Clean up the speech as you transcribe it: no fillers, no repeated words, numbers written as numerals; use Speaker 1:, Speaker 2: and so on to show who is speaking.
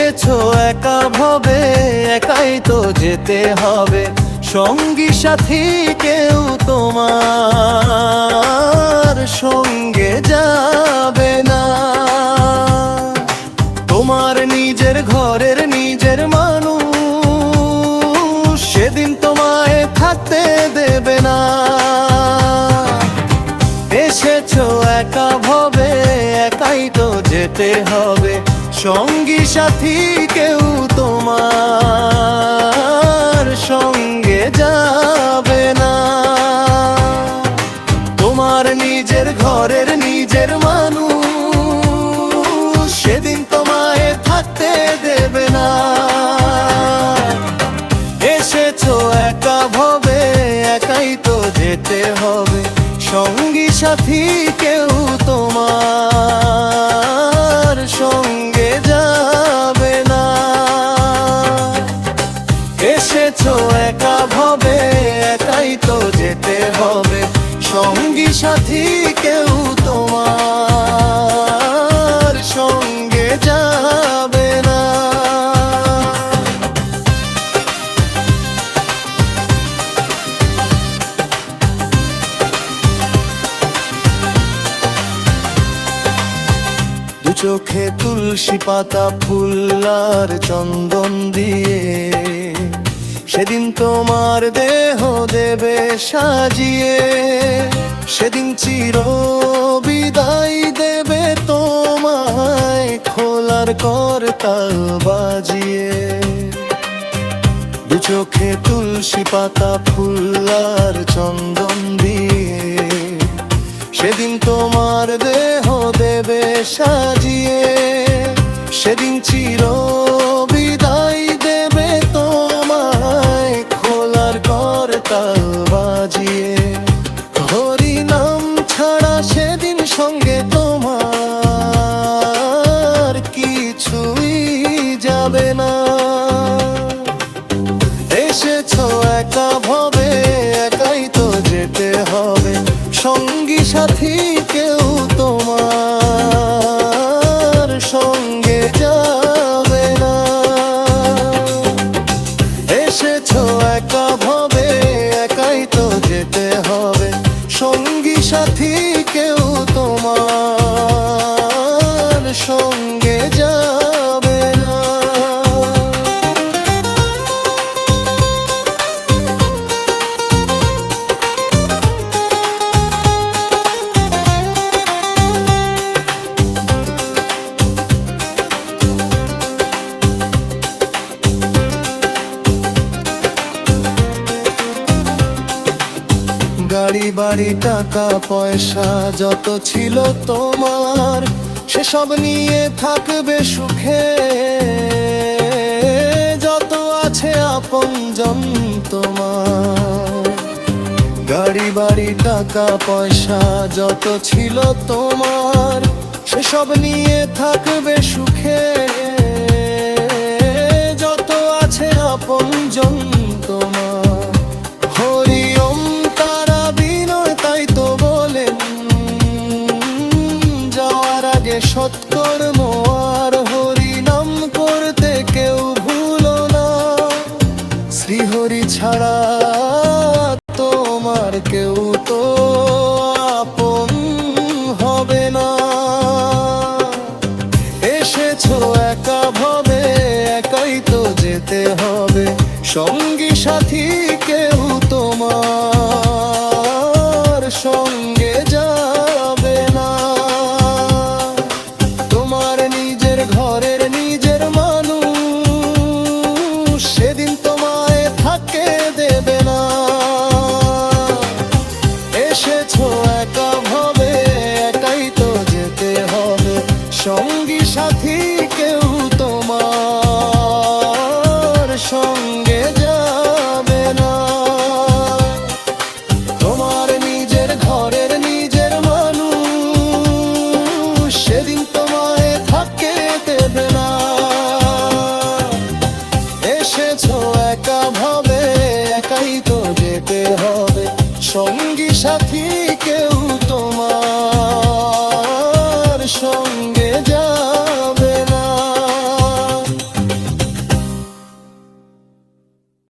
Speaker 1: এসেছো একা ভবে, একাই তো যেতে হবে, সঙ্গী সাথী কেউ তোমার সঙ্গে যাবে না। তোমার নিজের ঘরের নিজের মানুষ সেদিন তোমায় থাকতে দেবে না। এসেছো একা ভবে, একাই তো যেতে হবে, সঙ্গী সাথী কেউ তোমার সঙ্গে যাবে না। তোমার নিজের ঘরের নিজের মানুষ সেদিন তোমায় থাকতে দেবে না। এসেছো একা ভবে, একাই তো যেতে হবে, সঙ্গী সাথী কেউ তোমার সঙ্গে যাবে না। এসেছো একা ভবে, একাই তো যেতে হবে, সঙ্গী সাথী কেউ তোমার সঙ্গে যাবে না। দু চোখে তুলসী পাতা ফুল আর চন্দন দিয়ে সেদিন তোমার দেহ দেবে সাজিয়ে, সেদিন চির বিদায় দেবে তোমায় খোলার করতাল বাজিয়ে। দু চোখে তুলসী পাতা ফুল আর চন্দন দিয়ে সেদিন তোমার দেহ দেবে সাজিয়ে, সেদিন চির বিদায় দেবে তোমায় খোলার করতাল বাজিয়ে। হরি নাম ছাড়া সেদিন সঙ্গে তোমার কিছুই যাবে না। এসেছো একা ভবে, একাই তো যেতে হবে, সঙ্গী সাথী কেউ তোমার সঙ্গে যাবে না। এসেছো একা ভবে, একাই তো যেতে হবে, সঙ্গী সাথী কেউ তোমার সঙ্গে যাবে না। গাড়ি বাড়ি টাকা পয়সা যত ছিল তোমার সেসব নিয়ে থাকবে সুখে, যত আছে আপনজন তোমার। গাড়ি বাড়ি টাকা পয়সা যত ছিল তোমার সেসব নিয়ে থাকবে সুখে, যত আছে আপনজন তোমার। হরি ওম তারা বিনয় তাই তো বলেন, যাওয়ার আগে সৎকর্ম আর হরি নাম করতে কেউ ভুলো না। শ্রীহরি ছাড়া তোমার কেউ তো আপন হবে না। এসেছো একা ভবে, একাই তো যেতে হবে, সঙ্গী সাথী কেউ তোমার সঙ্গে যাবে না। তোমার নিজের ঘরের নিজের মানুষ সেদিন তোমায় থাকতে দেবে না। এসেছো একা ভবে, একাই তো যেতে হবে, সঙ্গী সাথী কেউ তোমার সঙ্গে যাবে না। তোমার নিজের ঘরের নিজের মানুষ সেদিন তোমায় থাকতে দেবে না। এসেছো একা ভবে, একাই তো যেতে হবে, সঙ্গী সাথী কেউ তোমার সঙ্গে